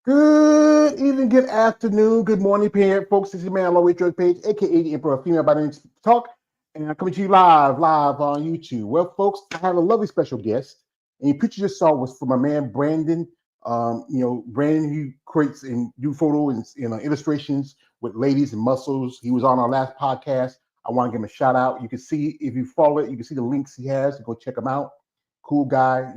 Good evening, good afternoon, good morning, parent folks. This is your man, Lloyd George Page, aka the Emperor of Female by the name Talk, and I'm coming to you live on YouTube. Well, folks, I have a lovely special guest, and the picture you just saw was from my man Brandon. Brandon, who creates and do photo and illustrations with ladies and muscles. He was on our last podcast. I want to give him a shout out. You can see if you follow it, you can see the links he has. Go check him out. Cool guy.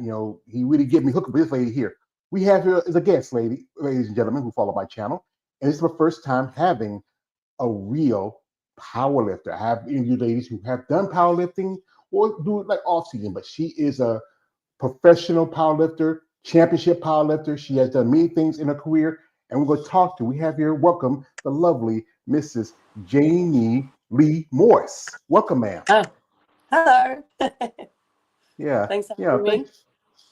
He really get me hooked with this lady here. We have here as a guest, ladies and gentlemen, who follow my channel, and this is my first time having a real powerlifter. I have interviewed ladies who have done powerlifting or do it like off season, but she is a professional powerlifter, championship powerlifter. She has done many things in her career, and we're going to talk to. We have here, welcome the lovely Mrs. Jaymi Lee Morris. Welcome, ma'am. Hello. Yeah. Thanks for having me.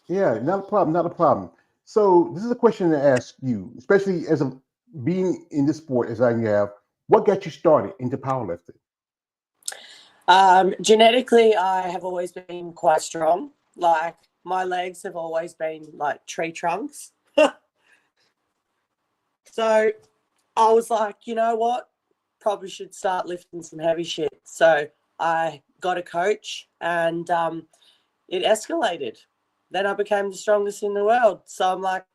Yeah, not a problem, not a problem. So this is a question to ask you, especially as being in this sport as I have. What got you started into powerlifting? Genetically, I have always been quite strong. Like my legs have always been like tree trunks. So I was like, you know what? Probably should start lifting some heavy shit. So I got a coach and it escalated. Then I became the strongest in the world. So I'm like,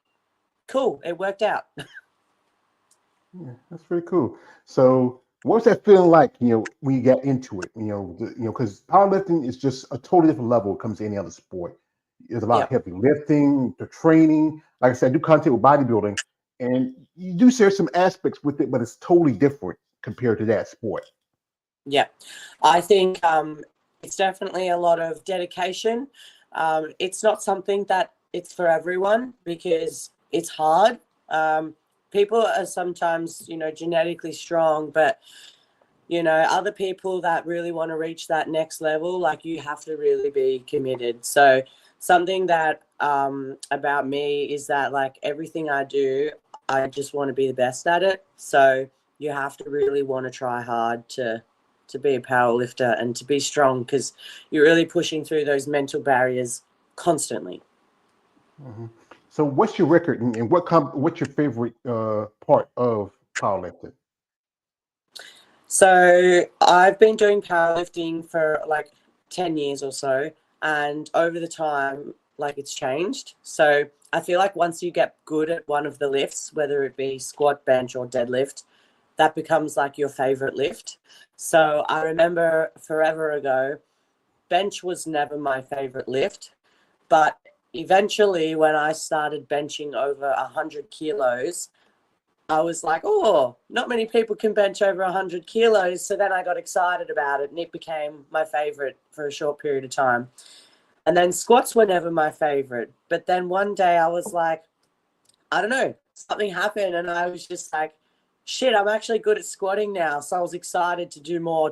cool, it worked out. Yeah, that's pretty cool. So what's that feeling like, when you get into it? Because powerlifting is just a totally different level when it comes to any other sport. There's a lot of heavy lifting, the training. Like I said, I do content with bodybuilding, and you do share some aspects with it, but it's totally different compared to that sport. Yeah, I think it's definitely a lot of dedication. It's not something that it's for everyone because it's hard. People are sometimes, genetically strong, but, other people that really want to reach that next level, like you have to really be committed. So something that about me is that like everything I do, I just want to be the best at it. So you have to really want to try hard to be a power lifter and to be strong because you're really pushing through those mental barriers constantly. Mm-hmm. So what's your record and what's your favorite part of powerlifting? So I've been doing powerlifting for like 10 years or so, and over the time, like it's changed. So I feel like once you get good at one of the lifts, whether it be squat, bench, or deadlift, that becomes like your favorite lift. So I remember forever ago, bench was never my favorite lift, but eventually when I started benching over 100 kilos, I was like, oh, not many people can bench over 100 kilos. So then I got excited about it and it became my favorite for a short period of time. And then squats were never my favorite. But then one day I was like, I don't know, something happened and I was just like, shit, I'm actually good at squatting now. So I was excited to do more.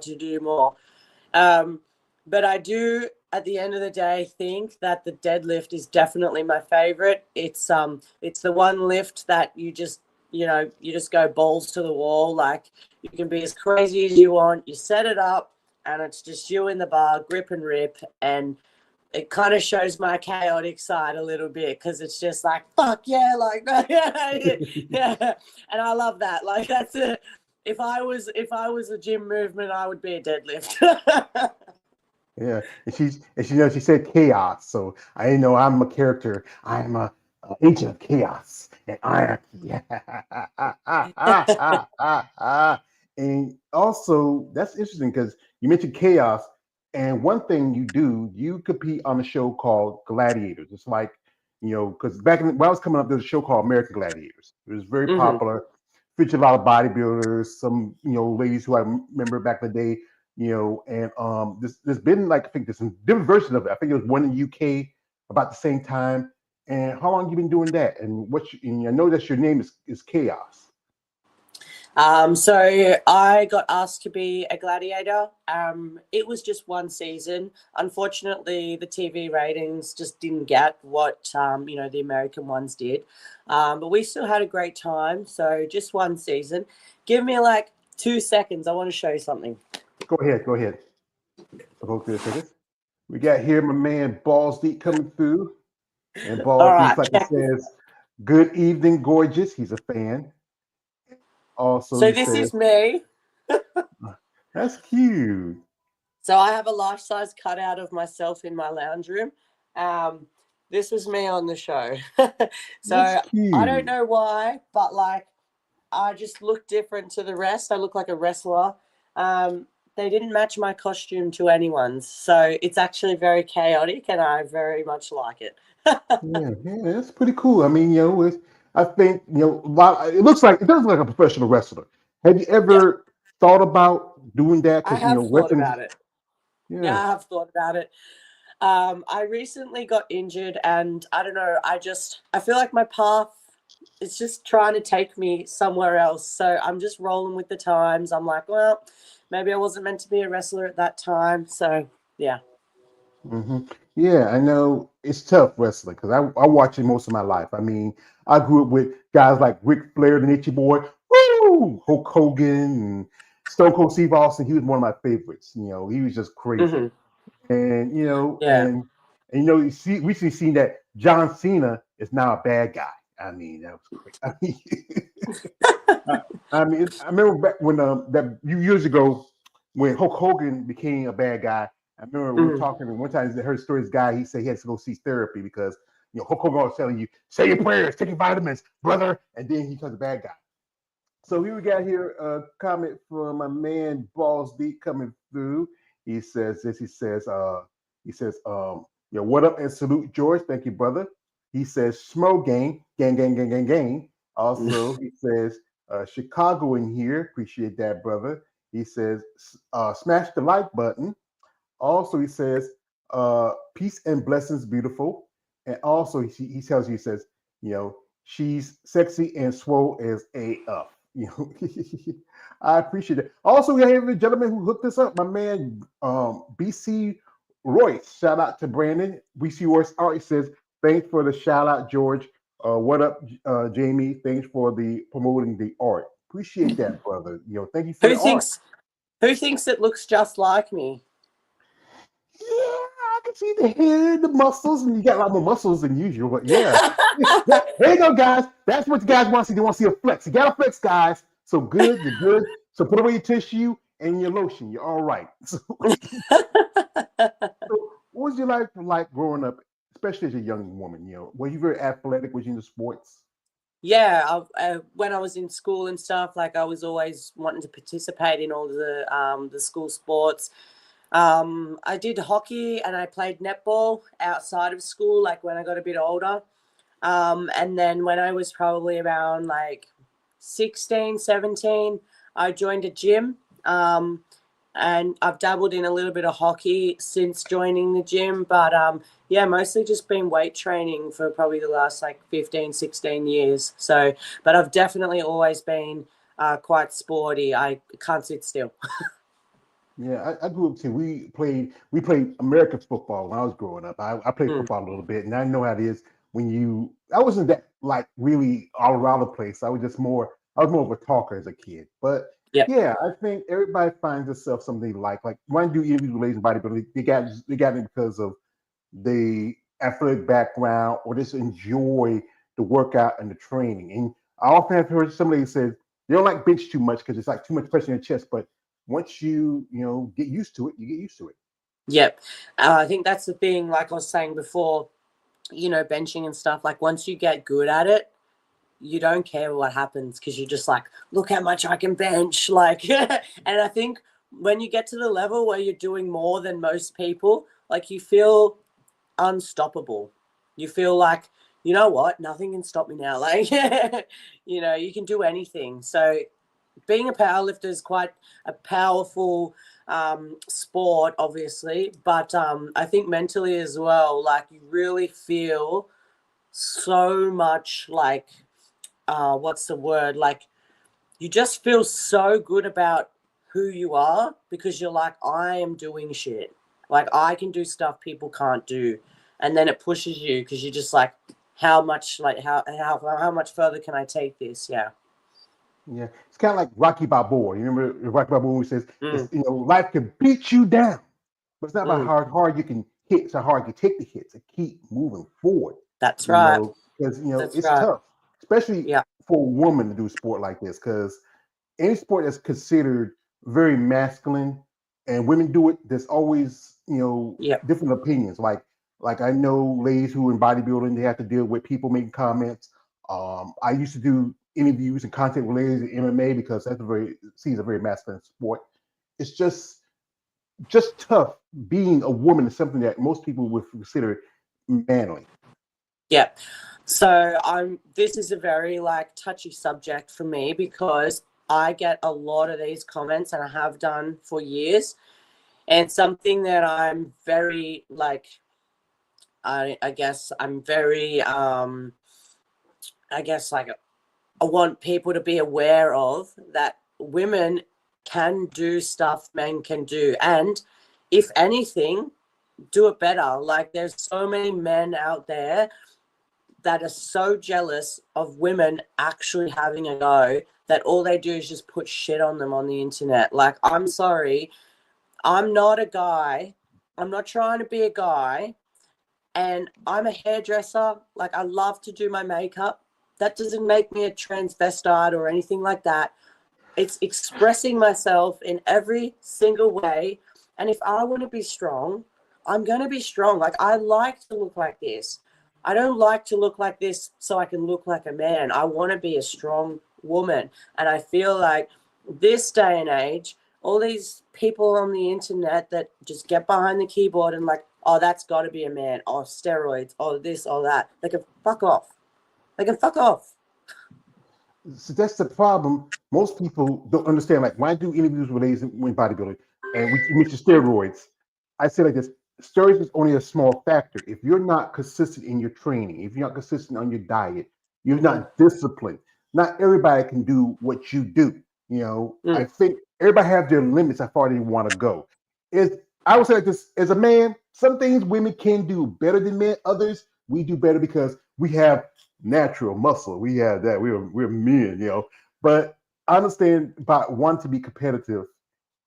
But I do, at the end of the day, think that the deadlift is definitely my favorite. It's the one lift that you just go balls to the wall. Like you can be as crazy as you want. You set it up and it's just you in the bar, grip and rip. And it kind of shows my chaotic side a little bit because it's just like, fuck yeah, like, yeah. And I love that. Like that's it. If I was a gym movement, I would be a deadlift. Yeah, and she said chaos, so I know I'm a character. I'm a agent of chaos and anarchy. And also that's interesting because you mentioned chaos, and one thing you compete on a show called Gladiators. It's like because when I was coming up, there was a show called American Gladiators. It was very popular. Featured a lot of bodybuilders, some ladies who I remember back in the day. And there's been like I think there's some different versions of it. I think there was one in the UK about the same time. And how long have you been doing that? And and I know that your name is Chaos. So I got asked to be a gladiator. It was just one season. Unfortunately, the TV ratings just didn't get what the American ones did. But we still had a great time. So just one season. Give me like 2 seconds. I want to show you something. Go ahead. So go through this. We got here my man Balls Deep coming through. And Balls Deep, like it says, Good evening, gorgeous. He's a fan. Also, So he this says, is me. that's cute. So I have a life-size cutout of myself in my lounge room. Um, this was me on the show. That's So I don't cute. know why, but like I just look different to the rest. I look like a wrestler. Um, they didn't match my costume to anyone's, so it's actually very chaotic, and I very much like it. Yeah, yeah, that's pretty cool. I mean, I think, it looks like it does look like a professional wrestler. Have you Yeah, ever thought about doing that? I Because, have thought wrestling, about it. Yeah, yeah. I have thought about it. I recently got injured, and I don't know. I feel like my path is just trying to take me somewhere else. So I'm just rolling with the times. I'm like, well, maybe I wasn't meant to be a wrestler at that time. So yeah. hmm Yeah, I know it's tough wrestling because I watched it most of my life. I mean, I grew up with guys like Ric Flair, the Nature Boy, woo, Hulk Hogan, and Stone Cold Steve Austin. He was one of my favorites. He was just crazy. Hmm. And Yeah. you see, recently seen that John Cena is now a bad guy. I mean, that was great. I remember back when that few years ago when Hulk Hogan became a bad guy. I remember we were Hmm. talking, and one time I heard a story. This guy, he said he had to go see therapy because Hulk Hogan was telling you, say your prayers, take your vitamins, brother, and then he becomes a bad guy. So here we got here a comment from my man Balls Deep coming through. He says this. What up and salute George. Thank you, brother. He says Schmo gang, gang, gang, gang, gang. Also, he says Chicago in here. Appreciate that, brother. He says smash the like button. Also, he says, peace and blessings, beautiful. And also, he tells you, he says, she's sexy and swole as AF. I appreciate it. Also, we have a gentleman who hooked us up, my man, BC Royce. Shout out to Brandon. BC Royce already says, thanks for the shout out, George. What up, Jaymi? Thanks for the promoting the art. Appreciate that, brother. Thank you for Who the art. thinks who thinks it looks just like me? Yeah, I can see the hair, the muscles, and you got a lot more muscles than usual. But yeah, there you go, guys. That's what the guys want to see. They want to see a flex. You got to flex, guys. So good, you're good. So put away your tissue and your lotion. You're all right. So what was your life like growing up, especially as a young woman? Were you very athletic? Was you into sports? Yeah, when I was in school and stuff, like I was always wanting to participate in all the school sports. I did hockey and I played netball outside of school, like when I got a bit older. And then when I was probably around like 16, 17, I joined a gym. And I've dabbled in a little bit of hockey since joining the gym. But yeah, mostly just been weight training for probably the last like 15, 16 years. So, but I've definitely always been quite sporty. I can't sit still. Yeah, I grew up too. We played American football when I was growing up. I played Mm, football a little bit, and I know how it is when you. I wasn't that like really all around the place. I was more of a talker as a kid. But yep. yeah, I think everybody finds themselves something they like. Like when I do interviews with ladies and bodybuilding, they got it because of the athletic background or just enjoy the workout and the training. And I often have heard somebody say they don't like bench too much because it's like too much pressure in your chest. But once you get used to it, you get used to it. Yep. I think that's the thing, like I was saying before, benching and stuff. Like once you get good at it, you don't care what happens because you're just like, look how much I can bench. Like, and I think when you get to the level where you're doing more than most people, like you feel unstoppable. You feel like, you know what, nothing can stop me now. Like, you can do anything. So being a powerlifter is quite a powerful sport, obviously, but I think mentally as well, like you really feel so much like what's the word? Like you just feel so good about who you are because you're like, I am doing shit. Like I can do stuff people can't do. And then it pushes you because you're just like, how much like how much further can I take this? Yeah. Yeah, it's kind of like Rocky Balboa. You remember Rocky Balboa who says, Mm, "It's life can beat you down, but it's not about mm, how hard you can hit. It's how hard you take the hits and keep moving forward." that's right. Because That's it's right. tough. especially Yeah. for a woman to do a sport like this, because any sport that's considered very masculine and women do it, there's always, Yeah. different opinions. Like I know ladies who in bodybuilding, they have to deal with people making comments. I used to do interviews and content with ladies in MMA because that's seems a very masculine sport. It's just tough. Being a woman is something that most people would consider manly. Yeah. So this is a very like touchy subject for me because I get a lot of these comments and I have done for years. And something that I'm very like I guess I'm very I guess like I want people to be aware of that women can do stuff men can do. And if anything, do it better. Like there's so many men out there that are so jealous of women actually having a go that all they do is just put shit on them on the internet. Like, I'm sorry, I'm not a guy. I'm not trying to be a guy. And I'm a hairdresser. Like, I love to do my makeup. That doesn't make me a transvestite or anything like that. It's expressing myself in every single way. And if I want to be strong, I'm going to be strong. Like, I like to look like this. I don't like to look like this so I can look like a man. I want to be a strong woman. And I feel like this day and age, all these people on the internet that just get behind the keyboard and like, oh, that's got to be a man. Oh, steroids. Oh, this, oh, that. They can fuck off. They can fuck off. So that's the problem. Most people don't understand. Like when I do interviews with ladies in bodybuilding, and you mentioned steroids, I say like this: steroids is only a small factor. If you're not consistent in your training, if you're not consistent on your diet, you're Mm, not disciplined. Not everybody can do what you do. I mm, think everybody have their limits how far they want to go. Is I would say like this: as a man, some things women can do better than men. Others we do better because we have natural muscle. We have that. We're men, But I understand about wanting to be competitive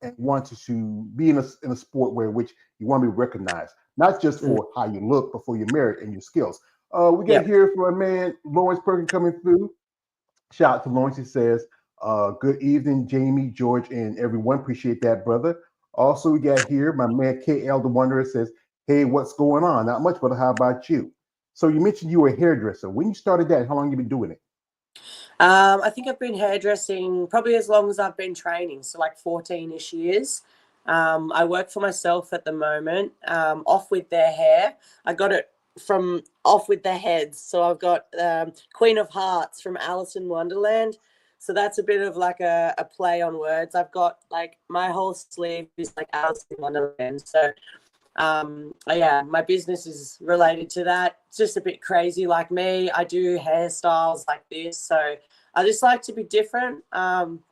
and wanting to be in a sport where which you want to be recognized, not just mm. for how you look, but for your merit and your skills. We got Yep. here for a man, Lawrence Perkin coming through. Shout out to Lawrence. He says, good evening, Jaymi, George, and everyone. Appreciate that, brother. Also, we got here my man KL the Wanderer says, hey, what's going on? Not much, but how about you? So you mentioned you were a hairdresser. When you started that, how long you been doing it? I think I've been hairdressing probably as long as I've been training, so like 14-ish years. I work for myself at the moment, off with their hair. I got it from off with their heads. So I've got Queen of Hearts from Alice in Wonderland. So that's a bit of like a play on words. I've got like my whole sleeve is like Alice in Wonderland. So yeah, my business is related to that. It's just a bit crazy like me. I do hairstyles like this, so I just like to be different,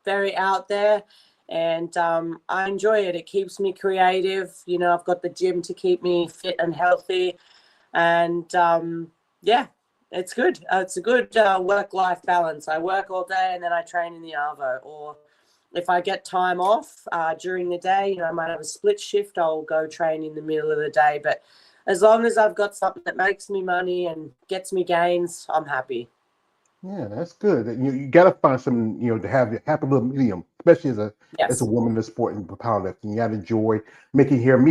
very out there, and I enjoy it. It keeps me creative. I've got the gym to keep me fit and healthy, and yeah, it's good. It's a good work-life balance. I work all day and then I train in the arvo, or if I get time off during the day, I might have a split shift. I'll go train in the middle of the day. But as long as I've got something that makes me money and gets me gains, I'm happy. Yeah, that's good. You got to find some, to have a happy little medium, especially as a Yes. woman in the sport and powerlifting. You got to enjoy making hair.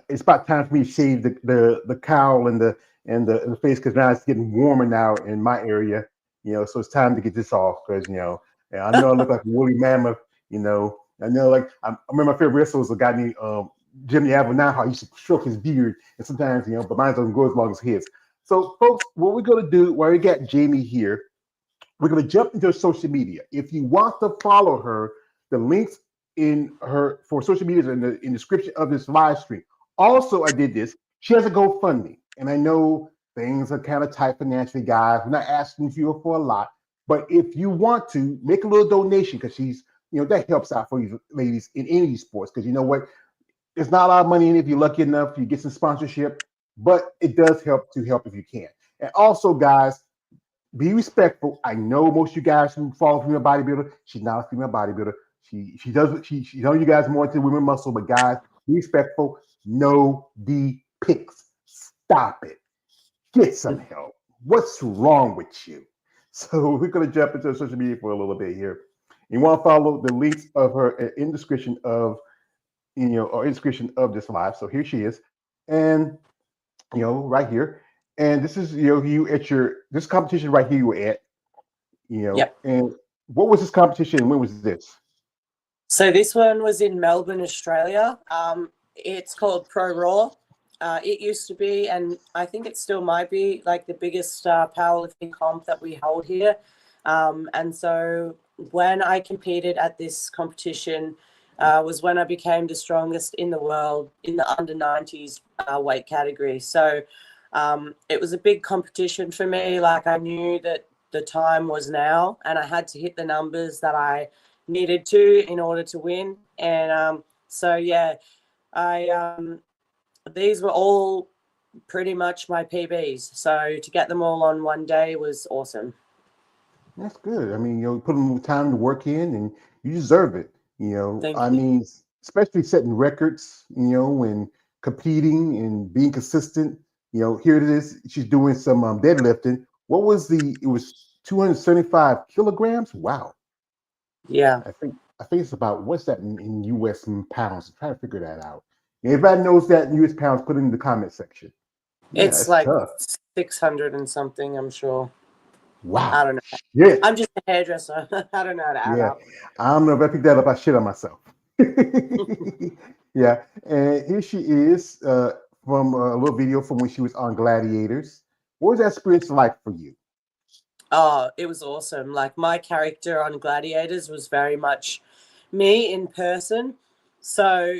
It's about time for me to shave the cowl and the face because now it's getting warmer now in my area. So it's time to get this off because and I know I look like a woolly mammoth. I know like I remember my favorite wrestler was a guy named Jimmy Avenal. He used to stroke his beard, and sometimes but mine doesn't go as long as his. So, folks, what we're gonna do while we got Jaymi here, we're going to jump into her social media. If you want to follow her, the links in her for social media are in the description of this live stream. Also, I did this. She has a GoFundMe, and I know things are kind of tight financially, guys. We're not asking you for a lot, but if you want to make a little donation, because that helps out for you ladies in any sports. Because you know what, there's not a lot of money in it. If you're lucky enough, you get some sponsorship, but it does help if you can. And also, guys, be respectful. I know most of you guys who follow female bodybuilder, she's not a female bodybuilder. She does she knows you guys more into women muscle, but guys, be respectful. No D pics. Stop it. Get some help. What's wrong with you? So we're going to jump into social media for a little bit here. You want to follow the links of her in description of or in description of this live. So here she is, and right here, and this is you at your this competition right here you were at, Yep. and what was this competition? And when was this? So this one was in Melbourne, Australia. It's called Pro Raw. It used to be, and I think it still might be, like the biggest powerlifting comp that we hold here. And so when I competed at this competition was when I became the strongest in the world in the under 90s weight category. So it was a big competition for me. Like I knew that the time was now, and I had to hit the numbers that I needed to in order to win. And so yeah, I these were all pretty much my PBs. So to get them all on one day was awesome. That's good. I mean, put in time to work in, and you deserve it. Thank I you. mean, especially setting records. And competing and being consistent. Here it is. She's doing some deadlifting. What was it was 275 kilograms. Wow. Yeah, I think it's about what's that in U.S. pounds. I'm trying to figure that out. And if anybody knows that in U.S. pounds, put it in the comment section. Yeah, it's it's like tough. 600 and something, I'm sure. I Wow. don't know. Shit. I'm just a hairdresser. I don't know how to add Yeah. up. I don't know if I picked that up. I shit on myself. Yeah. And here she is from a little video from when she was on Gladiators. What was that experience like for you? Oh, it was awesome. Like my character on Gladiators was very much me in person. So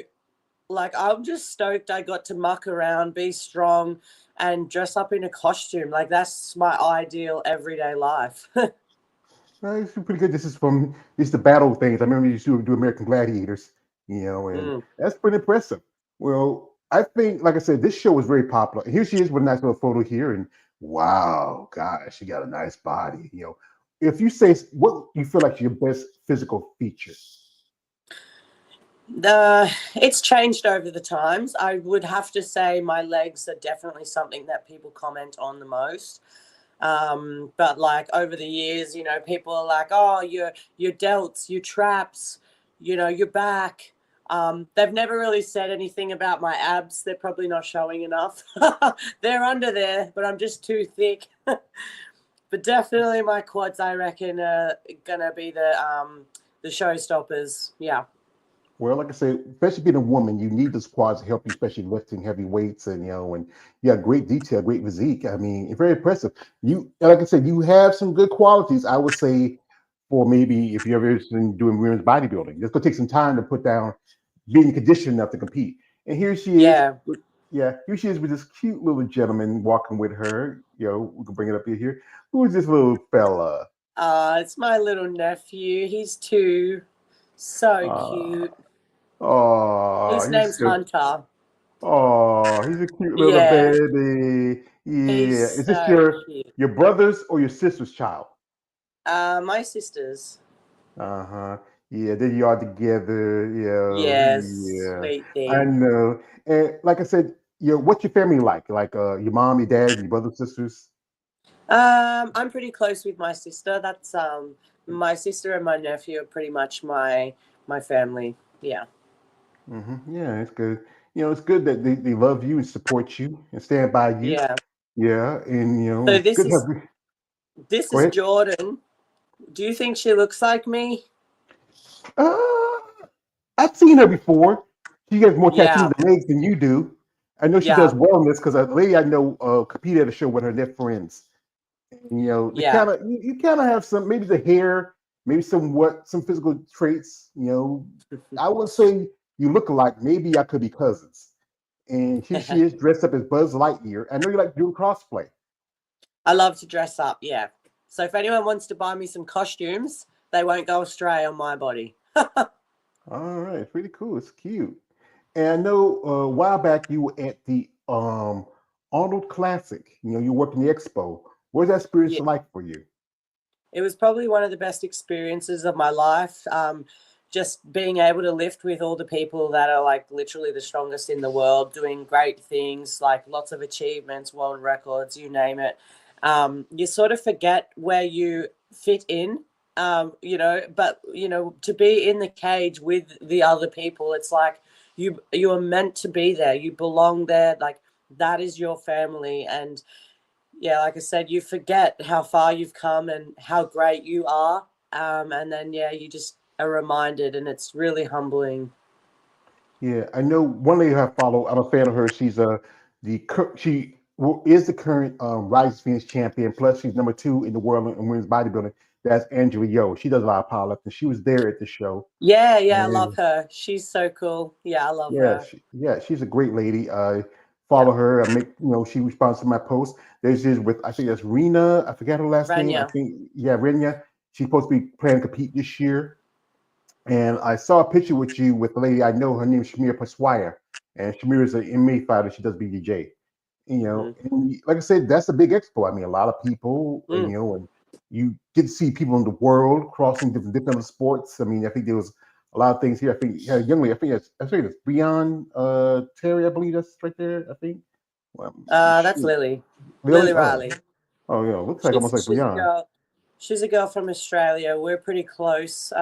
like I'm just stoked I got to muck around, be strong, and dress up in a costume. Like that's my ideal everyday life. It's pretty good. This is the battle things. I remember you used to do American Gladiators, and Mm. that's pretty impressive. Well, I think, like I said, this show was very popular. And here she is with a nice little photo here, and wow, gosh, she got a nice body. If you say what you feel like your best physical feature. It's changed over the times. I would have to say my legs are definitely something that people comment on the most. But like over the years, people are like, oh, your delts, your traps, your back. They've never really said anything about my abs. They're probably not showing enough. They're under there, but I'm just too thick. But definitely my quads, I reckon, are gonna be the showstoppers. Yeah. Well, like I said, especially being a woman, you need the squats to help you, especially lifting heavy weights, and you got great detail, great physique. I mean, it's very impressive. Like I said, you have some good qualities. I would say, for maybe if you're ever interested in doing women's bodybuilding, it's gonna take some time to put down being conditioned enough to compete. And here she is. Yeah. Yeah, here she is with this cute little gentleman walking with her. We can bring it up here. Who is this little fella? It's my little nephew. He's 2. So Uh, cute. oh, His name's Hunter. he's a cute little Yeah, baby. he's Yeah. Is this so cute. your brother's or your sister's child? My sisters. Uh-huh. Yeah, there you are together. Yes, Yeah. sweet I thing. know. And like I said, what's your family like? Like your mom, your dad, your brothers, sisters? I'm pretty close with my sister. That's my sister and my nephew are pretty much my family. Yeah. Yeah, it's good. It's good that they love you and support you and stand by you. Yeah. Yeah, and So it's this good to is have. this Go is ahead. Jordan. Do you think she looks like me? Uh, I've seen her before. She has more tattoos Yeah. and legs than you do. I know she does Yeah. wellness because a lady I know competed at a show with her, their friends. And, they Yeah. you kind of have some, maybe the hair, maybe some physical traits. I would say you look alike. Maybe I could be cousins. And here she is dressed up as Buzz Lightyear. I know you like doing crossplay. I love to dress up, yeah. So if anyone wants to buy me some costumes, they won't go astray on my body. All right, it's pretty cool. It's cute. And I know a while back you were at the Arnold Classic. You worked in the expo. What was that experience Yeah. like for you? It was probably one of the best experiences of my life. Just being able to lift with all the people that are like literally the strongest in the world, doing great things, like lots of achievements, world records, you name it. You sort of forget where you fit in, but to be in the cage with the other people, it's like you are meant to be there. You belong there. Like that is your family. And yeah, like I said, you forget how far you've come and how great you are. And then, yeah, you just are reminded, and it's really humbling. Yeah, I know one lady I follow. I'm a fan of her. She's is the current Rise Phoenix champion. Plus, she's number 2 in the world in women's bodybuilding. That's Angela Yo. She does a lot of powerlifting. She was there at the show, Yeah, I love and her. She's so cool. Yeah, I love yeah, her. she's a great lady. I Yeah. follow her. I make she responds to my posts. There's this with I think that's Rena. I forgot her last name. I Rania. think Rena. She's supposed to be planning to compete this year. And I saw a picture with you with a lady I know. Her name is Shamir Paswire, and Shamir is an MMA fighter. She does BJJ. Mm-hmm. And like I said, that's a big expo. I mean, a lot of people, Mm. and you get to see people in the world crossing different sports. I mean, I think there was a lot of things here. I think you had a young lady. I think it's Breon Terry. I believe that's right there. I think. Well, That's shoot. Lily. Lily Lily. Oh, Riley. oh yeah. Looks like She's almost like she's a Breon. girl. She's a girl from Australia. We're pretty close.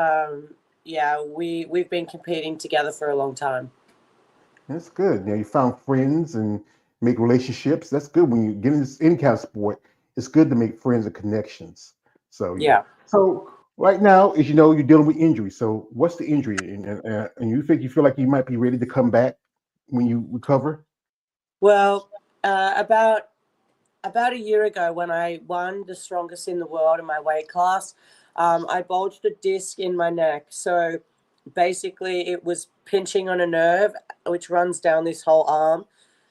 Yeah, we've been competing together for a long time. That's good. You found friends and make relationships. That's good when you get in any kind of sport. It's good to make friends and connections. So yeah. Yeah. So right now, as you know, you're dealing with injury. So what's the injury, and you feel like you might be ready to come back when you recover? Well, about a year ago, when I won the strongest in the world in my weight class, I bulged a disc in my neck. So basically, it was pinching on a nerve which runs down this whole arm.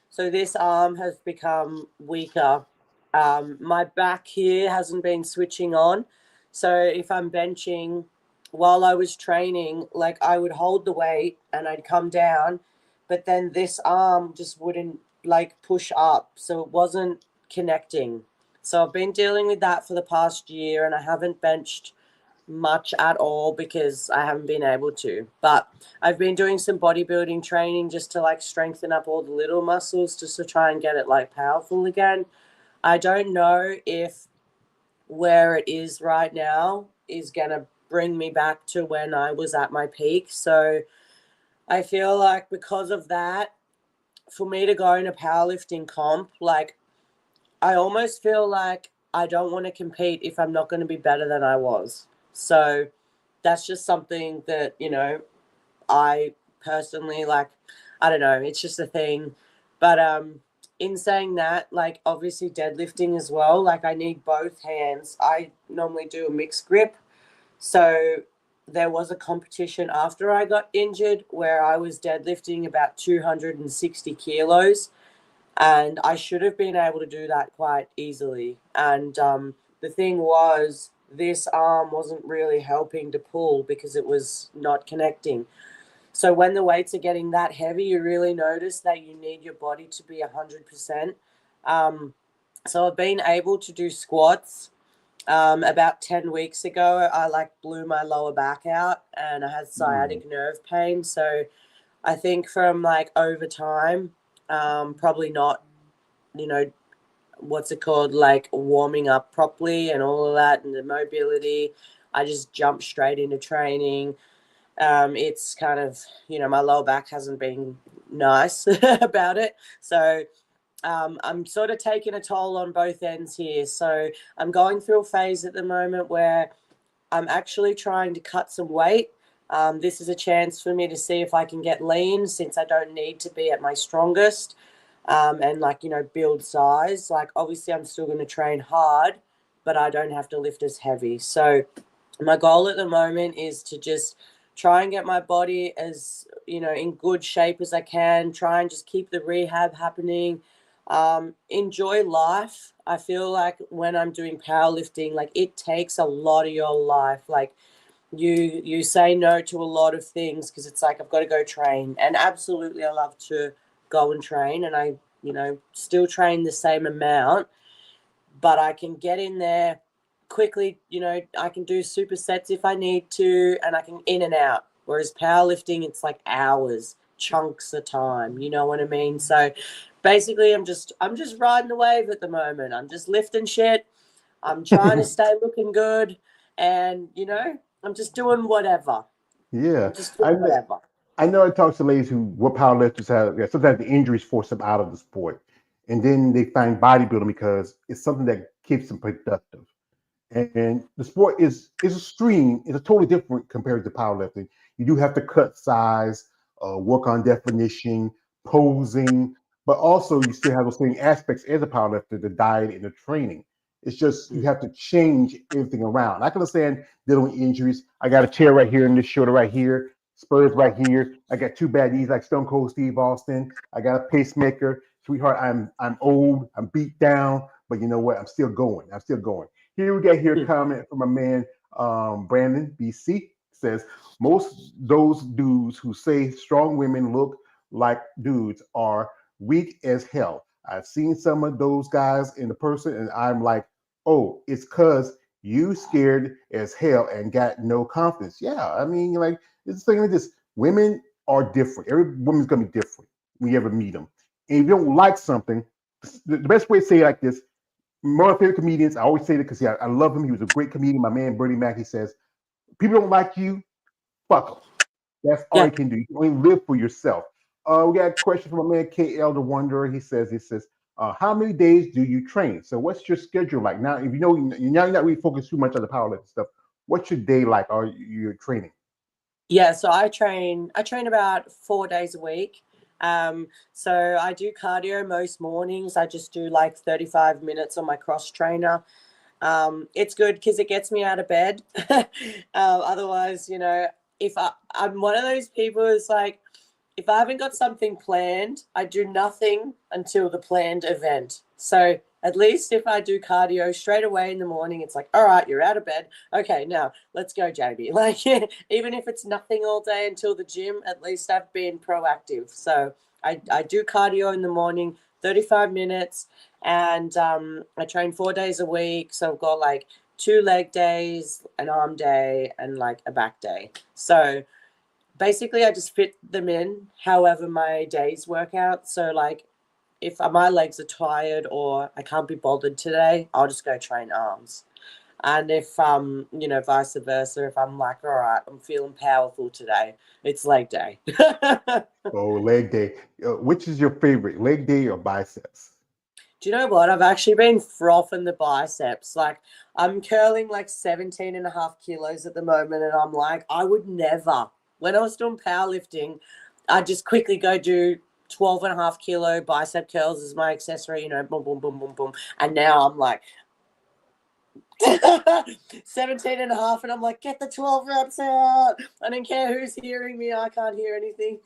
So this arm has become weaker. My back here hasn't been switching on. So if I'm benching while I was training, like I would hold the weight and I'd come down, but then this arm just wouldn't like push up. So it wasn't connecting. So I've been dealing with that for the past year, and I haven't benched much at all because I haven't been able to. But I've been doing some bodybuilding training just to like strengthen up all the little muscles just to try and get it like powerful again. I don't know if where it is right now is going to bring me back to when I was at my peak. So I feel like because of that, for me to go in a powerlifting comp, like I almost feel like I don't want to compete if I'm not going to be better than I was. So that's just something that, I personally like. I don't know, it's just a thing. But in saying that, like obviously deadlifting as well, like I need both hands. I normally do a mixed grip. So there was a competition after I got injured where I was deadlifting about 260 kilos, and I should have been able to do that quite easily. And the thing was, this arm wasn't really helping to pull because it was not connecting. So when the weights are getting that heavy, you really notice that you need your body to be 100%. Um, so I've been able to do squats. About 10 weeks ago, I like blew my lower back out and I had Mm. sciatic nerve pain. So I think from like over time, probably not, you know, what's it called, like warming up properly and all of that and the mobility. I just jumped straight into training. It's kind of, my lower back hasn't been nice about it. So I'm sort of taking a toll on both ends here. So I'm going through a phase at the moment where I'm actually trying to cut some weight. This is a chance for me to see if I can get lean since I don't need to be at my strongest, and like, build size. Like, obviously, I'm still going to train hard, but I don't have to lift as heavy. So, my goal at the moment is to just try and get my body as, in good shape as I can, try and just keep the rehab happening. Enjoy life. I feel like when I'm doing powerlifting, like it takes a lot of your life. Like you say no to a lot of things because it's like I've got to go train. And absolutely I love to go and train, and I, still train the same amount, but I can get in there quickly. I can do supersets if I need to, and I can in and out. Whereas powerlifting, it's like hours chunks of time. You know what I mean? So basically, I'm just riding the wave at the moment. I'm just lifting shit. I'm trying to stay looking good, and I'm just doing whatever. Yeah, I'm just doing I kn- whatever. I know I talk to ladies who what powerlifters have. Yeah, sometimes the injuries force them out of the sport, and then they find bodybuilding because it's something that keeps them productive. And the sport is a stream. It's a totally different compared to powerlifting. You do have to cut size, work on definition, posing, but also you still have those same aspects as a powerlifter, the diet and the training. It's just you Mm. have to change everything around. I can understand dealing with injuries. I got a tear right here in this shoulder right here, spurs right here. I got two bad knees like Stone Cold Steve Austin. I got a pacemaker. Sweetheart, I'm old, I'm beat down, but you know what? I'm still going. I'm still going. Here we got here a Mm. comment from a man, Brandon BC says most those dudes who say strong women look like dudes are weak as hell. I've seen some of those guys in the person, and I'm like, oh, it's cause you scared as hell and got no confidence. Yeah, I mean, like it's the thing like this. Women are different. Every woman's gonna be different when you ever meet them. And if you don't like something, the best way to say it like this, one of my favorite comedians. I always say that because I love him. He was a great comedian. My man Bernie Mac. He says, "People don't like you, fuck them. That's all Yeah. you can do. You can only live for yourself." We got a question from my man KL the Wanderer. He says, how many days do you train? So what's your schedule like now? If you know you're not really focused too much on the powerlifting stuff, what's your day like? Are you training? Yeah, so I train about 4 days a week. So I do cardio most mornings. I just do like 35 minutes on my cross trainer. It's good because it gets me out of bed. Otherwise, if I'm one of those people who's like, if I haven't got something planned, I do nothing until the planned event. So at least if I do cardio straight away in the morning, it's like, all right, you're out of bed. Okay, now let's go, JB. Like, even if it's nothing all day until the gym, at least I've been proactive. So I do cardio in the morning, 35 minutes, and I train 4 days a week. So I've got like 2 leg days, an arm day, and like a back day. So basically I just fit them in however my days work out. So like if my legs are tired or I can't be bothered today, I'll just go train arms. And if vice versa, if I'm like, all right, I'm feeling powerful today, it's leg day. Oh, leg day. Which is your favorite, leg day or biceps? Do you know what? I've actually been frothing the biceps. Like, I'm curling like 17 and a half kilos at the moment. And I'm like, I would never. When I was doing powerlifting, I'd just quickly go do 12 and a half kilo bicep curls as my accessory, boom, boom, boom, boom, boom. And now I'm like 17 and a half. And I'm like, get the 12 reps out. I don't care who's hearing me. I can't hear anything.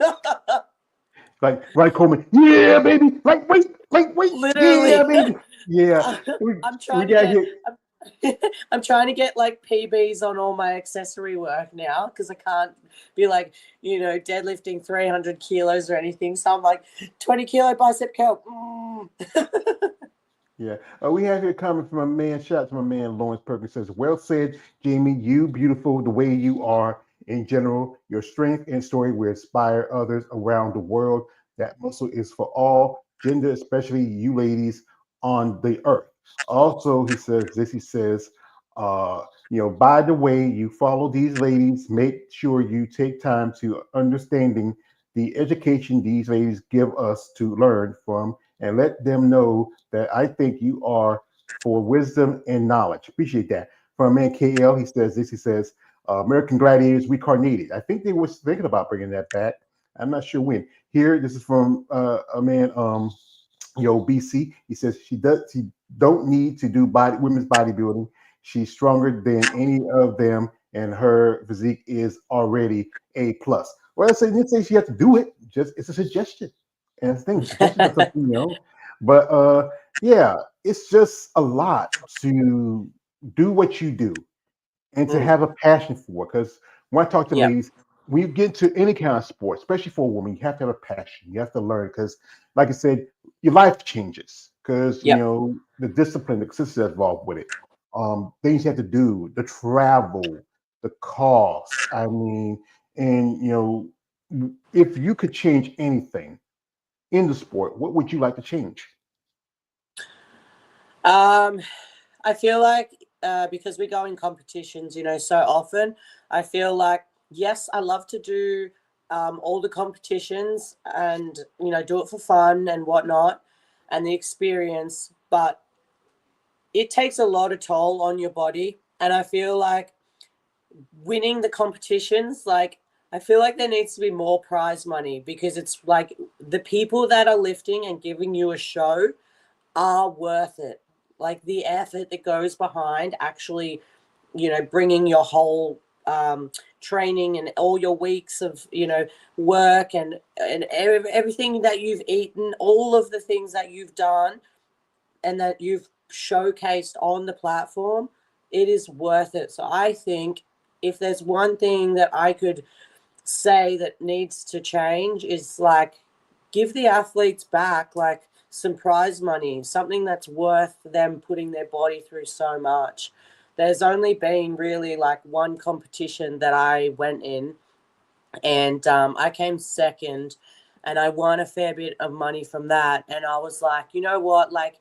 Like Ronnie Coleman, yeah, baby. Like wait, yeah, Literally. baby. Yeah, I'm we trying to got get here. I'm trying to get like PBs on all my accessory work now because I can't be like, deadlifting 300 kilos or anything. So I'm like 20 kilo bicep curl. Yeah, we have here a comment from a man. Shout out to my man Lawrence Perkins. Says, "Well said, Jamie. You beautiful the way you are. In general, your strength and story will inspire others around the world. That muscle is for all gender, especially you ladies on the earth." Also, he says this. He says, by the way you follow these ladies, make sure you take time to understanding the education these ladies give us to learn from, and let them know that I think you are for wisdom and knowledge. Appreciate that. From man KL, he says this. He says, American Gladiators reincarnated. I think they were thinking about bringing that back. I'm not sure when. Here, this is from a man, BC. He says she don't need to do women's bodybuilding. She's stronger than any of them, and her physique is already A plus. Well, I say didn't say she has to do it. Just it's a suggestion, and the thing suggestions are something. But yeah, it's just a lot to do what you do and to Mm, have a passion for it. Because when I talk to yep, ladies, when you get into any kind of sport, especially for a woman, you have to have a passion. You have to learn because, like I said, your life changes because yep. the discipline, the consistency involved with it, things you have to do, the travel, the cost. I mean, and if you could change anything in the sport, what would you like to change? Um, I feel like because we go in competitions, so often, I feel like, yes, I love to do all the competitions and, do it for fun and whatnot and the experience, but it takes a lot of toll on your body. And I feel like winning the competitions, like, I feel like there needs to be more prize money because it's like the people that are lifting and giving you a show are worth it. Like the effort that goes behind actually, bringing your whole training and all your weeks of, work and everything that you've eaten, all of the things that you've done and that you've showcased on the platform, it is worth it. So I think if there's one thing that I could say that needs to change is like give the athletes back like some prize money, something that's worth them putting their body through so much. There's only been really like one competition that I went in and I came second and I won a fair bit of money from that. And I was like, you know what? Like,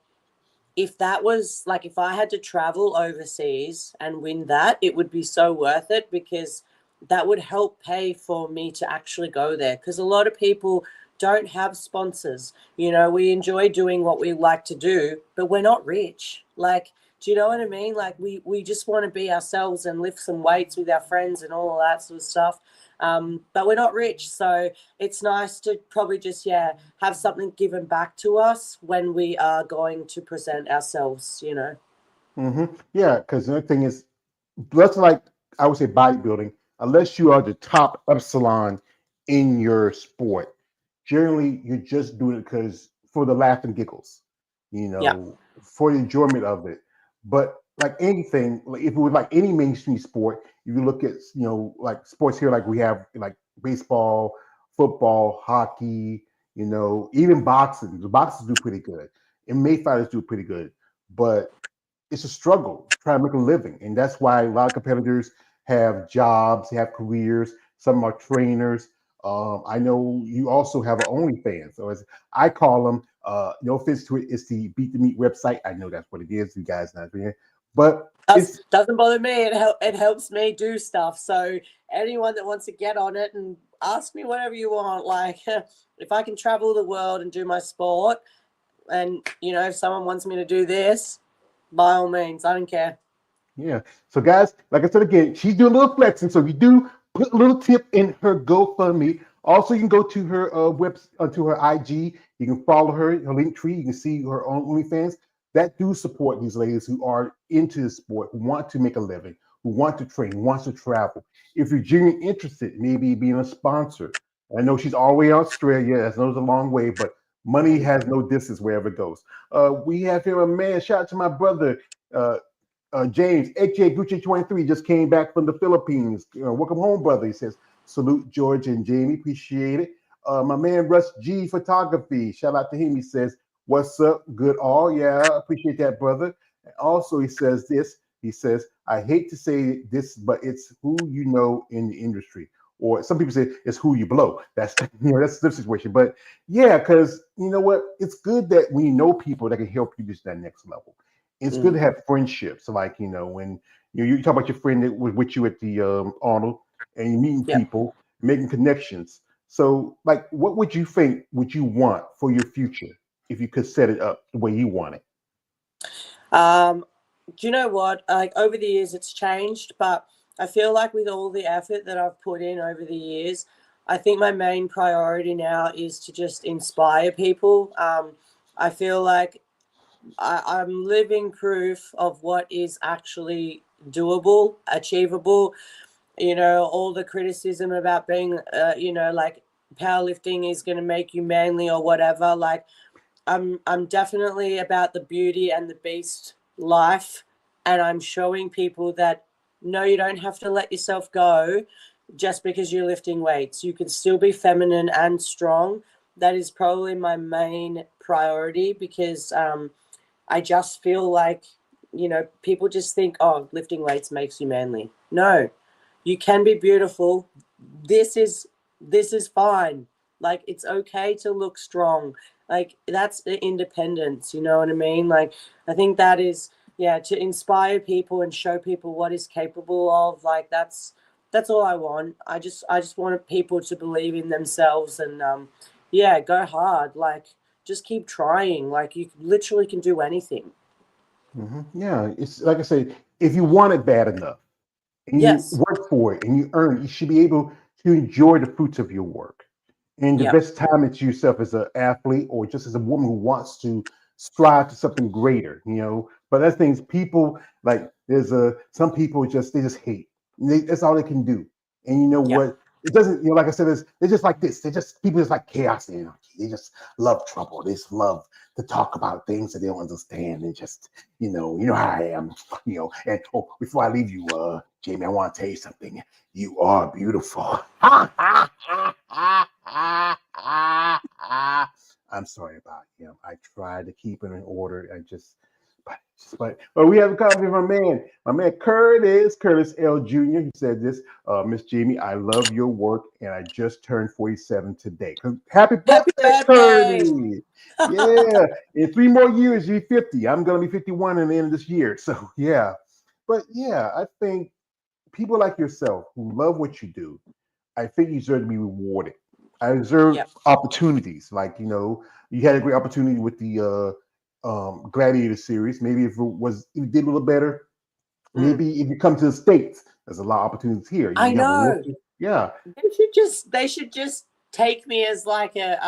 if that was like if I had to travel overseas and win that, it would be so worth it because that would help pay for me to actually go there. Because a lot of people don't have sponsors. We enjoy doing what we like to do, but we're not rich. Like, do you know what I mean? Like, we just want to be ourselves and lift some weights with our friends and all of that sort of stuff. But we're not rich. So it's nice to probably just, yeah, have something given back to us when we are going to present ourselves. Yeah, because the other thing is, that's like I would say bodybuilding. Unless you are the top epsilon in your sport, generally you're just doing it because for the laugh and giggles, Yeah. for the enjoyment of it. But like anything, like if it was like any mainstream sport, if you look at like sports here, like we have like baseball, football, hockey, even boxing. The boxers do pretty good, and May fighters do pretty good, but it's a struggle trying to make a living, and that's why a lot of competitors have jobs, have careers. Some are trainers. I know you also have an OnlyFans, so as I call them, no offense to it, it's the Beat the Meat website. I know that's what it is. You guys not doing it, but it's Doesn't bother me. It helps me do stuff. So anyone that wants to get on it and ask me whatever you want, like if I can travel the world and do my sport, and if someone wants me to do this, by all means, I don't care. Yeah. So guys, like I said again, she's doing a little flexing. So if you do put a little tip in her GoFundMe. Also, you can go to her to her IG. You can follow her link tree. You can see her own OnlyFans. That do support these ladies who are into the sport, who want to make a living, who want to train, who wants to travel. If you're genuinely interested, maybe being a sponsor. I know she's all the way in Australia. That's a long way, but money has no distance wherever it goes. We have here a man. Shout out to my brother. Uh, James, HJ Gucci 23 just came back from the Philippines. Welcome home, brother. He says, salute George and Jaymi. Appreciate it. My man Russ G Photography. Shout out to him. He says, what's up? Good all. Yeah, appreciate that, brother. And also, he says this. He says, I hate to say this, but it's who you know in the industry. Or some people say it's who you blow. That's that's the situation. But yeah, because you know what? It's good that when you know people that can help you reach that next level. It's good to have friendships. Like, when you talk about your friend that was with you at the Arnold and you're meeting Yeah. people, making connections. So, like, what would you think would you want for your future if you could set it up the way you want it? Um, do you know what? Like over the years, it's changed, but I feel like with all the effort that I've put in over the years, I think my main priority now is to just inspire people. I feel like I'm living proof of what is actually doable, achievable. All the criticism about being, like powerlifting is going to make you manly or whatever. Like, I'm definitely about the beauty and the beast life, and I'm showing people that no, you don't have to let yourself go just because you're lifting weights. You can still be feminine and strong. That is probably my main priority because I just feel like, people just think, oh, lifting weights makes you manly. No, you can be beautiful. This is this is fine. Like, it's okay to look strong. Like, that's the independence, you know what I mean? Like, I think that is, yeah, to inspire people and show people what is capable of. Like, that's all I want. I just want people to believe in themselves and yeah, go hard. Like, just keep trying. Like, you literally can do anything. Yeah, it's like I say, if you want it bad enough and you Yes. work for it and you earn it, you should be able to enjoy the fruits of your work and Yep. invest time into yourself as an athlete or just as a woman who wants to strive to something greater, you know. But that's things people like there's a some people just they just hate. That's all they can do. And you know Yep. what? It doesn't, you know, like I said, they're just like this. They're just people just like chaos and anarchy. They just love trouble. They just love to talk about things that they don't understand and just, you know how I am, you know. And oh, before I leave you, Jamie, I want to tell you something. You are beautiful. I'm sorry about him. I tried to keep it in order. But we have a comment from my man Curtis L. Jr. He said this, Miss Jamie, I love your work, and I just turned 47 today. Happy Happy birthday, birthday. Curtis! Yeah, in 3 more years, you're 50. I'm gonna be 51 in the end of this year. So yeah, but yeah, I think people like yourself who love what you do, I think you deserve to be rewarded. I deserve Yep. opportunities. Like, you had a great opportunity with the Gladiator series. Maybe if you did a little better, Mm. maybe if you come to the States, there's a lot of opportunities here. I You have a know. list. Yeah. They should just take me as like a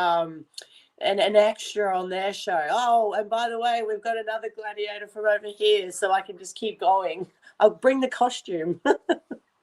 an extra on their show. Oh, and by the way, we've got another gladiator from over here, so I can just keep going. I'll bring the costume.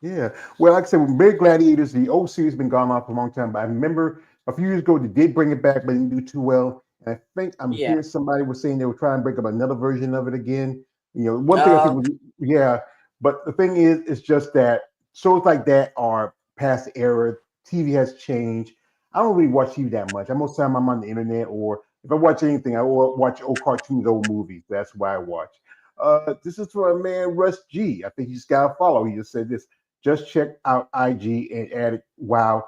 Yeah. Well, like I said, with Big Gladiators, the old series has been gone on for a long time. But I remember a few years ago they did bring it back, but didn't do too well. And I think I'm Yeah. hearing somebody was saying they were trying to bring up another version of it again. One thing I think Oh, was, yeah. But the thing is, it's just that shows like that are past the era. TV has changed. I don't really watch TV that much. Most of the time I'm on the internet, or if I watch anything, I will watch old cartoons, old movies. That's why I watch. This is for a man, Russ G. I think he's got to follow. He just said this. Just check out IG and added, wow,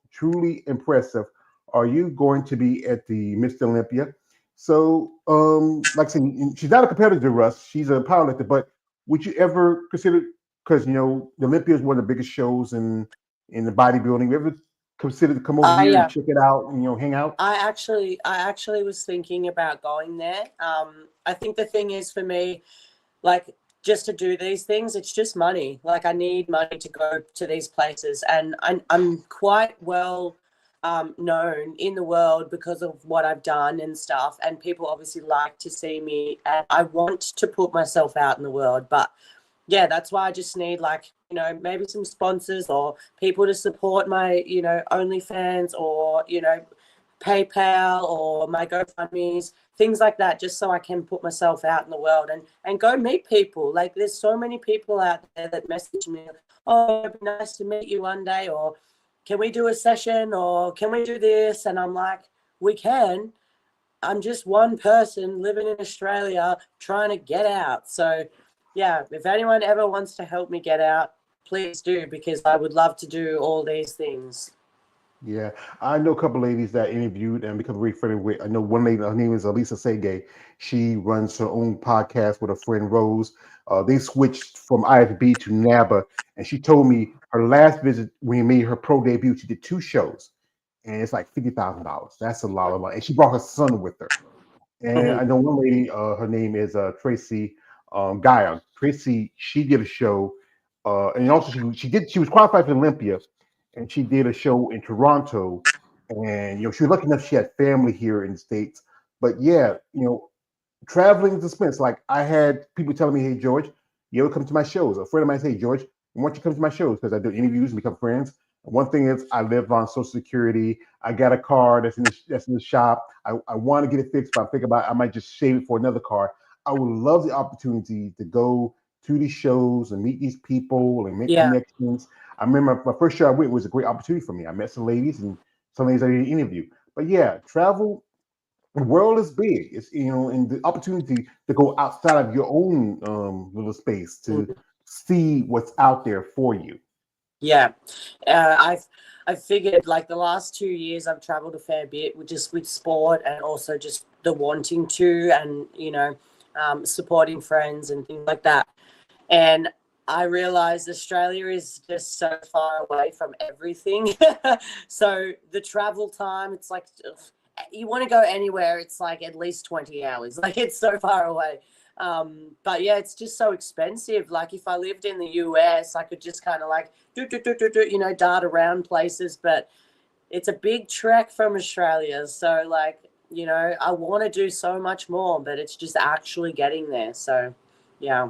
truly impressive. Are you going to be at the Mr. Olympia? So, like I said, she's not a competitor to Russ. She's a powerlifter, but would you ever consider, because, the Olympia is one of the biggest shows in the bodybuilding. You ever consider to come over I here and check it out and, hang out? I actually was thinking about going there. I think the thing is for me, like, just to do these things, it's just money. Like, I need money to go to these places, and I'm quite well known in the world because of what I've done and stuff, and people obviously like to see me, and I want to put myself out in the world. But yeah, that's why I just need, like, maybe some sponsors or people to support my, OnlyFans, or, PayPal or my GoFundMe's, things like that, just so I can put myself out in the world and go meet people. Like, there's so many people out there that message me, oh, it'd be nice to meet you one day, or can we do a session, or can we do this? And I'm like, we can. I'm just one person living in Australia trying to get out. So, yeah, if anyone ever wants to help me get out, please do, because I would love to do all these things. Yeah, I know a couple ladies that I interviewed and become very friendly with. I know one lady, her name is Elisa Sege. She runs her own podcast with a friend Rose. They switched from IFB to NABA, and she told me her last visit when he made her pro debut, she did two shows, and it's like $50,000. That's a lot of money, and she brought her son with her. And I Mhm. know one lady, her name is Tracy Gaia. Tracy, she did a show, and also she was qualified for Olympia, and she did a show in Toronto, and she was lucky enough she had family here in the States. But yeah, traveling is expense. Like I had people telling me, "Hey George, you ever come to my shows?" A friend of mine said, "Hey George, why don't you come to my shows?" Because I do interviews and become friends. And one thing is, I live on Social Security. I got a car that's in the shop. I want to get it fixed, but I'm thinking about I might just save it for another car. I would love the opportunity to go to these shows and meet these people and make Yeah. connections. I remember my first show I went was a great opportunity for me. I met some ladies and some ladies I didn't interview. But yeah, travel, the world is big. It's and the opportunity to go outside of your own little space to Mhm. see what's out there for you. Yeah, I've figured like the last 2 years I've traveled a fair bit with just with sport and also just the wanting to and supporting friends and things like that. And I realized Australia is just so far away from everything. So the travel time, it's like ugh, you want to go anywhere, it's like at least 20 hours. Like it's so far away. But yeah, it's just so expensive. Like if I lived in the US, I could just kind of like dart around places. But it's a big trek from Australia. So like, I want to do so much more, but it's just actually getting there. So yeah,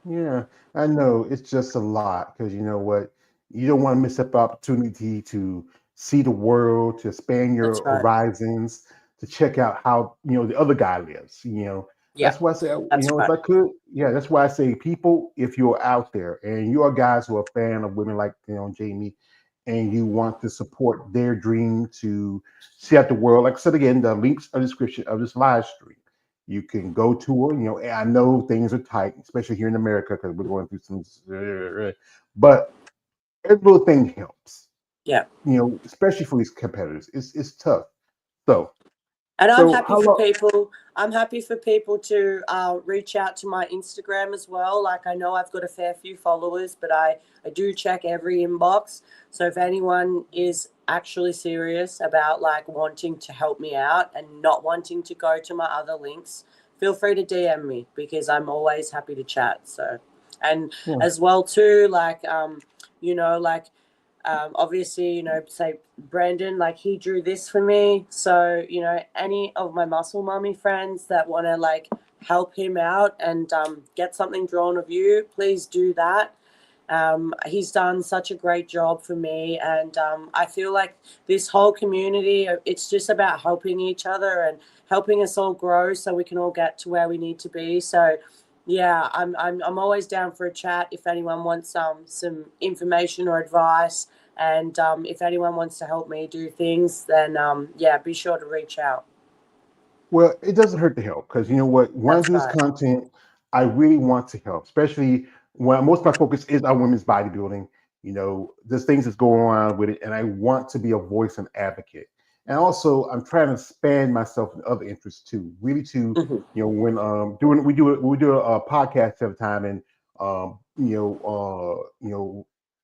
Yeah, I know it's just a lot because you know what, you don't want to miss up opportunity to see the world, to expand that's your right. horizons, to check out how the other guy lives. Yeah, That's why I say, that's if right. I could, yeah, that's why I say, people, if you're out there and you are guys who are a fan of women like Jamie, and you want to support their dream to see out the world, like I said again, the links are in the description of this live stream. You can go to her. And I know things are tight, especially here in America because we're going through some. But every little thing helps. Yeah. Especially for these competitors, it's tough. So, And I'm so happy how for long? people. I'm happy for people to reach out to my Instagram as well. Like I know I've got a fair few followers, but I do check every inbox. So if anyone is actually serious about like wanting to help me out and not wanting to go to my other links, feel free to DM me because I'm always happy to chat. So, and Yeah. as well too, like like obviously, say Brandon, like he drew this for me. So, any of my muscle mummy friends that want to like help him out and get something drawn of you, please do that. He's done such a great job for me. And I feel like this whole community, it's just about helping each other and helping us all grow so we can all get to where we need to be. So, yeah, I'm always down for a chat if anyone wants some information or advice, and if anyone wants to help me do things, then yeah, be sure to reach out. Well, it doesn't hurt to help because you know what? When I That's do this right. content, I really want to help, especially when most of my focus is on women's bodybuilding. There's things that's going on with it, and I want to be a voice and advocate. And also, I'm trying to expand myself in other interests too. Really, to Hmm. when doing we do a podcast every time, and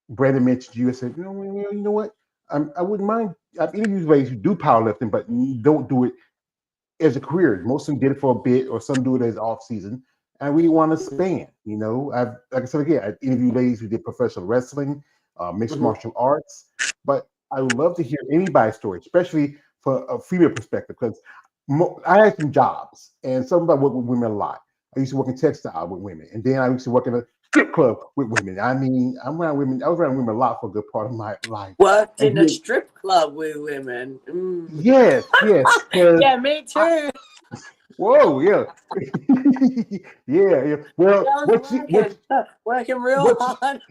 Brandon mentioned you. I said, you know what? I wouldn't mind. I've interviewed ladies who do powerlifting, but don't do it as a career. Most of them did it for a bit, or some do it as off season. I really want to expand. I've like I said again, I interviewed ladies who did professional wrestling, mixed Hmm. martial arts, but I would love to hear anybody's story, especially for a female perspective, because I had some jobs, and some I work with women a lot. I used to work in textile with women, and then I used to work in a strip club with women. I mean, I'm around women. I was around women a lot for a good part of my life, Worked and in a here, strip club with women. yes, because Yeah, me too. whoa, yeah, yeah, yeah. Well, Yeah, I was working real what, hard.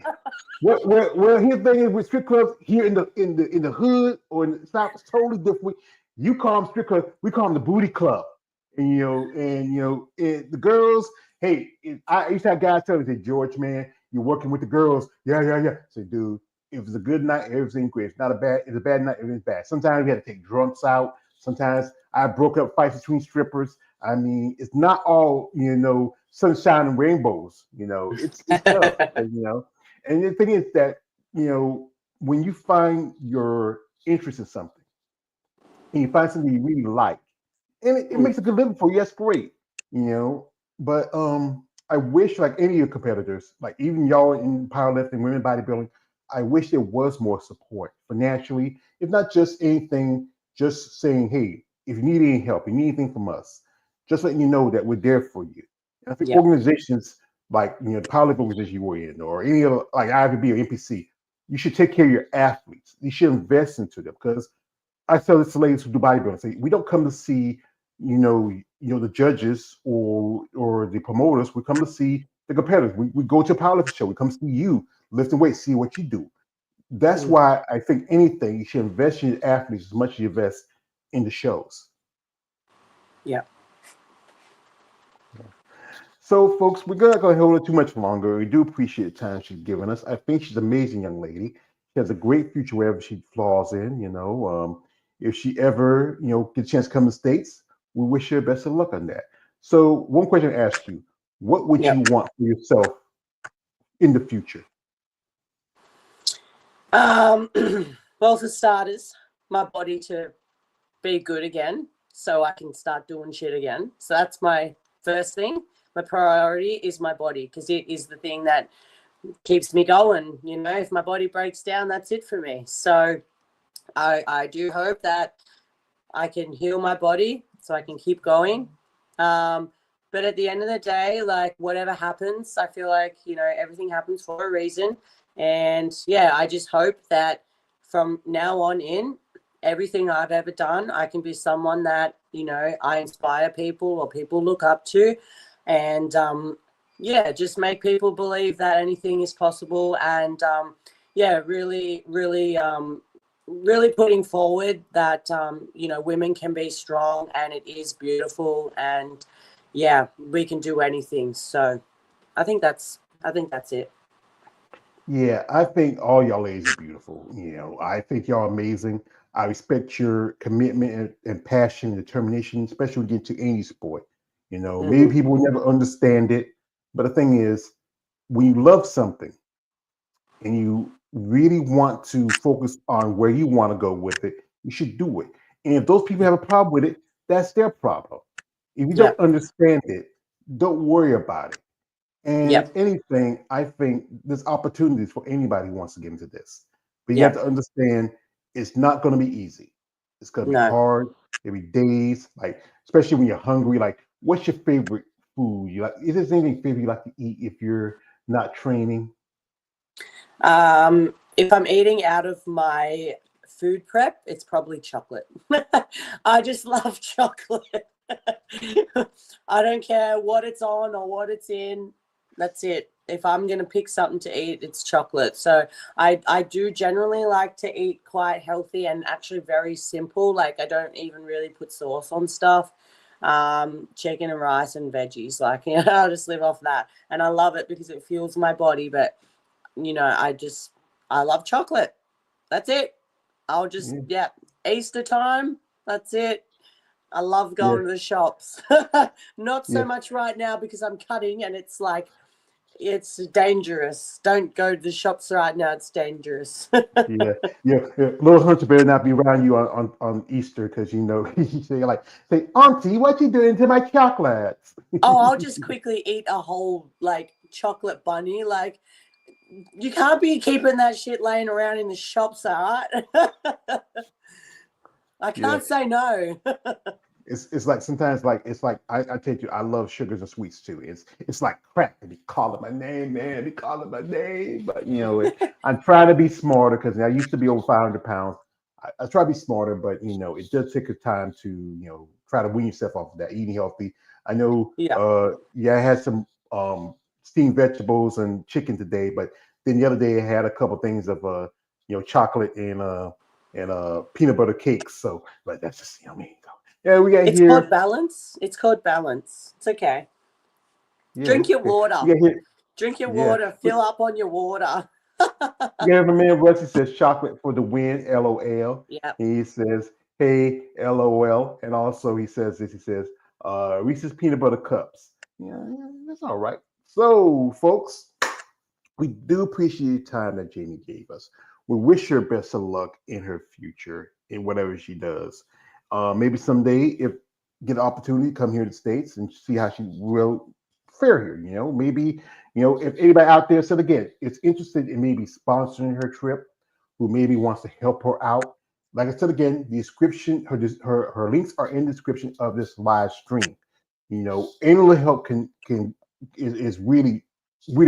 here's the thing is with strip clubs here in the hood or in the south, it's totally different. You call them strip clubs, we call them the booty club, and the girls. Hey, I used to have guys tell me, "Say, George, man, you're working with the girls." Yeah, yeah, yeah. Say, dude, if it's a good night, everything's great. If it's not it's a bad night, everything's bad. Sometimes we had to take drunks out. Sometimes I broke up fights between strippers. I mean, it's not all sunshine and rainbows. It's tough, And the thing is that when you find your interest in something and you find something you really like, and it Mm. makes a good living for you, that's great. You know, but I wish like any of your competitors, like even y'all in powerlifting, women bodybuilding, I wish there was more support financially. If not just anything, just saying, hey, if you need any help, you need anything from us, just letting you know that we're there for you. And I think Yeah. organizations like the powerlifting organization you were in, or any other like IFBB or NPC, you should take care of your athletes. You should invest into them because I tell this to ladies who do bodybuilding, say we don't come to see, the judges or the promoters. We come to see the competitors. We go to a powerlifting show. We come see you lifting weights, see what you do. That's Mm. why I think anything you should invest in your athletes as much as you invest in the shows. Yeah. So, folks, we're not going to hold it too much longer. We do appreciate the time she's given us. I think she's an amazing young lady. She has a great future wherever she falls in. If she ever, get a chance to come to the States, we wish her best of luck on that. So, one question I ask you: what would you Yep. want for yourself in the future? Um, well, for starters, my body to be good again so I can start doing shit again. So that's my first thing. My priority is my body because it is the thing that keeps me going. If my body breaks down, that's it for me. So I do hope that I can heal my body so I can keep going. But at the end of the day, like whatever happens, I feel like, everything happens for a reason. And yeah, I just hope that from now on in, everything I've ever done, I can be someone that, I inspire people or people look up to. And yeah, just make people believe that anything is possible. And yeah, really, really really putting forward that women can be strong and it is beautiful and yeah, we can do anything. So I think that's it. Yeah, I think all y'all ladies are beautiful. I think y'all amazing. I respect your commitment and passion and determination, especially when you get to any sport. Maybe Hmm. people will never understand it, but the thing is, when you love something and you really want to focus on where you want to go with it, you should do it. And if those people have a problem with it, that's their problem. If you don't Yep. understand it, don't worry about it. And if Yep. anything, I think there's opportunities for anybody who wants to get into this. But you have Yep. to understand it's not going to be easy. It's going to be No. hard. Every days, like especially when you're hungry. Like, what's your favorite food? You like? Is there anything favorite you like to eat if you're not training? If I'm eating out of my food prep, it's probably chocolate. I just love chocolate. I don't care what it's on or what it's in. That's it. If I'm gonna pick something to eat, it's chocolate. So I do generally like to eat quite healthy and actually very simple. Like I don't even really put sauce on stuff. Chicken and rice and veggies. Like I'll just live off that, and I love it because it fuels my body. But I love chocolate. That's it. I'll just, Yeah, yeah, Easter time. That's it. I love yeah, going to the shops. Not so yeah. much right now because I'm cutting and it's like, it's dangerous. Don't go to the shops right now. It's dangerous. Yeah, yeah. Little Hunter better not be around you on Easter because you say, Auntie, what you doing to my chocolates? Oh, I'll just quickly eat a whole like chocolate bunny. Like, you can't be keeping that shit laying around in the shops, all right? I Yeah, can't say no. it's like sometimes like it's like I tell you I love sugars and sweets too. It's like crack. They be calling my name, man. They calling my name, but I'm trying to be smarter because I used to be over 500 pounds. I try to be smarter, but it does take a time to try to wean yourself off of that eating healthy. I know. Yeah. Yeah, I had some steamed vegetables and chicken today, but then the other day I had a couple things of chocolate and peanut butter cakes. So, but that's just me. Yeah, we got It's called here. balance. It's called balance. It's okay. Yeah, Drink your okay. water. We got here. Drink your Yeah, water. Fill up on your water. we have a man Russ. He says chocolate for the win. LOL. Yep. And he says, hey, LOL. And also he says this. He says, Reese's peanut butter cups. Yeah, yeah, that's all right. So, folks, we do appreciate the time that Jamie gave us. We wish her best of luck in her future in whatever she does. Maybe someday, if get an opportunity, come here to the States and see how she will fare here. Maybe if anybody out there said again, it's interested in maybe sponsoring her trip, who maybe wants to help her out. Like I said again, the description, her links are in the description of this live stream. Any little help can is really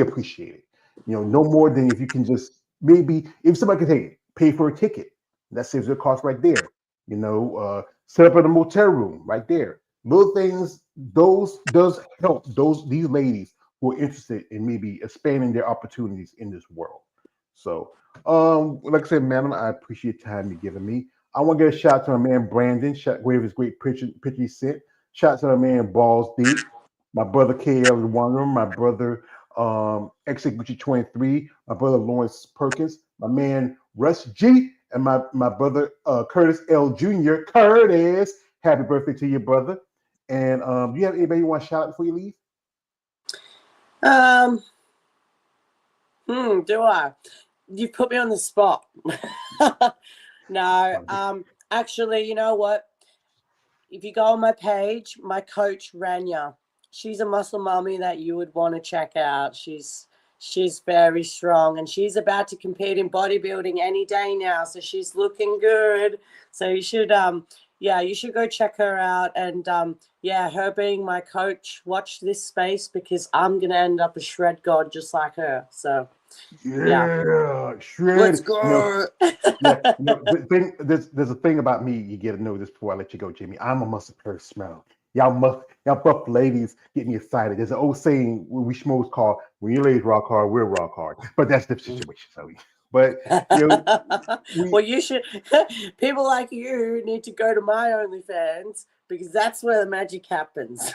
appreciated. No more than if you can just maybe if somebody can pay for a ticket, that saves their cost right there. Set up in a motel room right there. Little things, those does help these ladies who are interested in maybe expanding their opportunities in this world. So, like I said, madam, I appreciate the time you're giving me. I want to get a shout out to my man Brandon, where his great picture he sent. Shout out to my man Balls Deep. my brother KL the Wanderer, my brother Execution 23, my brother Lawrence Perkins, my man Russ G, and my brother Curtis L. Jr. Curtis, happy birthday to your brother. And do you have anybody you want to shout out before you leave? Um, do I? You put me on the spot. No, actually, you know what? If you go on my page, my coach Rania, she's a muscle mummy that you would want to check out. She's very strong, and she's about to compete in bodybuilding any day now. So she's looking good. So you should yeah, you should go check her out. And yeah, her being my coach, watch this space because I'm gonna end up a shred god just like her. So yeah, Yeah, let's shred. go. Yeah, the thing there's a thing about me you get to know this before I let you go, Jimmy. I'm a muscle per smell. Y'all buff ladies get me excited. There's an old saying we schmoes call when you ladies rock hard, we're rock hard. But that's the situation, so but you know, we Well, you should. People like you need to go to my OnlyFans because that's where the magic happens.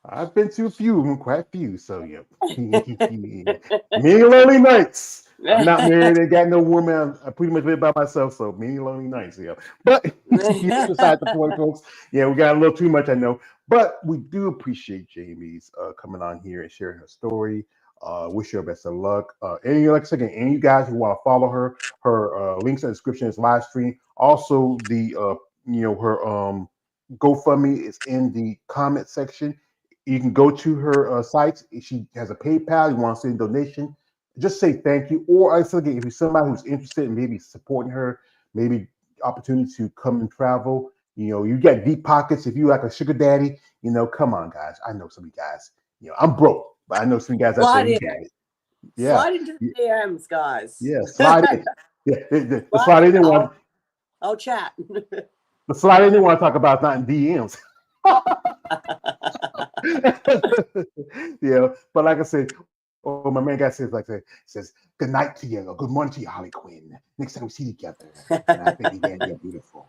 I've been to a few of them, quite a few, so yeah. Many lonely nights. I'm not married, ain't got no woman. I pretty much live by myself, so many lonely nights, yeah. But that's beside the point, folks. Yeah, we got a little too much, I know. But we do appreciate Jamie's coming on here and sharing her story. Wish her best of luck. And like I said, any you guys who want to follow her, her links in the description is live stream. Also, the her GoFundMe is in the comment section. You can go to her sites. She has a PayPal. You want to send a donation, just say thank you. Or I said again, if you're somebody who's interested in maybe supporting her, maybe opportunity to come and travel, you got deep pockets. If you like a sugar daddy, come on, guys. I know some of you guys. I'm broke, but I know some guys out there Slide who in, got it. Yeah, slide into the DMs, guys. yeah. Slide in. Yeah, the Slide slide in in. didn't want I'll chat. the slide in didn't want to talk about not in DMs. But like I said, my man guy says good night to you, or good morning to you, Harley Quinn. Next time we see together, and I think again you're beautiful.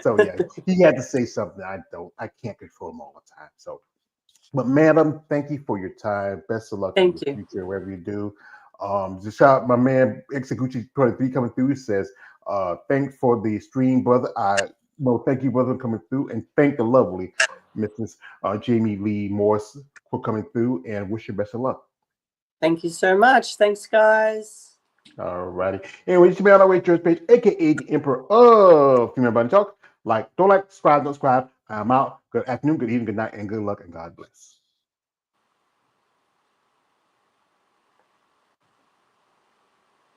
So yeah, he had to say something. I can't control him all the time. So, but madam, thank you for your time. Best of luck in Thank your you. future, wherever you do. Just shout out my man Exegucci 23 coming through. He says, thanks for the stream, brother. Thank you, brother, coming through, and thank the lovely Mrs. Jamie Lee Morris for coming through, and wish you best of luck. Thank you so much. Thanks, guys. All righty. Anyway, you should be on our way church page, aka the Emperor of Female Body Talk. Don't like, subscribe, don't subscribe. I'm out. Good afternoon, good evening, good night, and good luck, and God bless.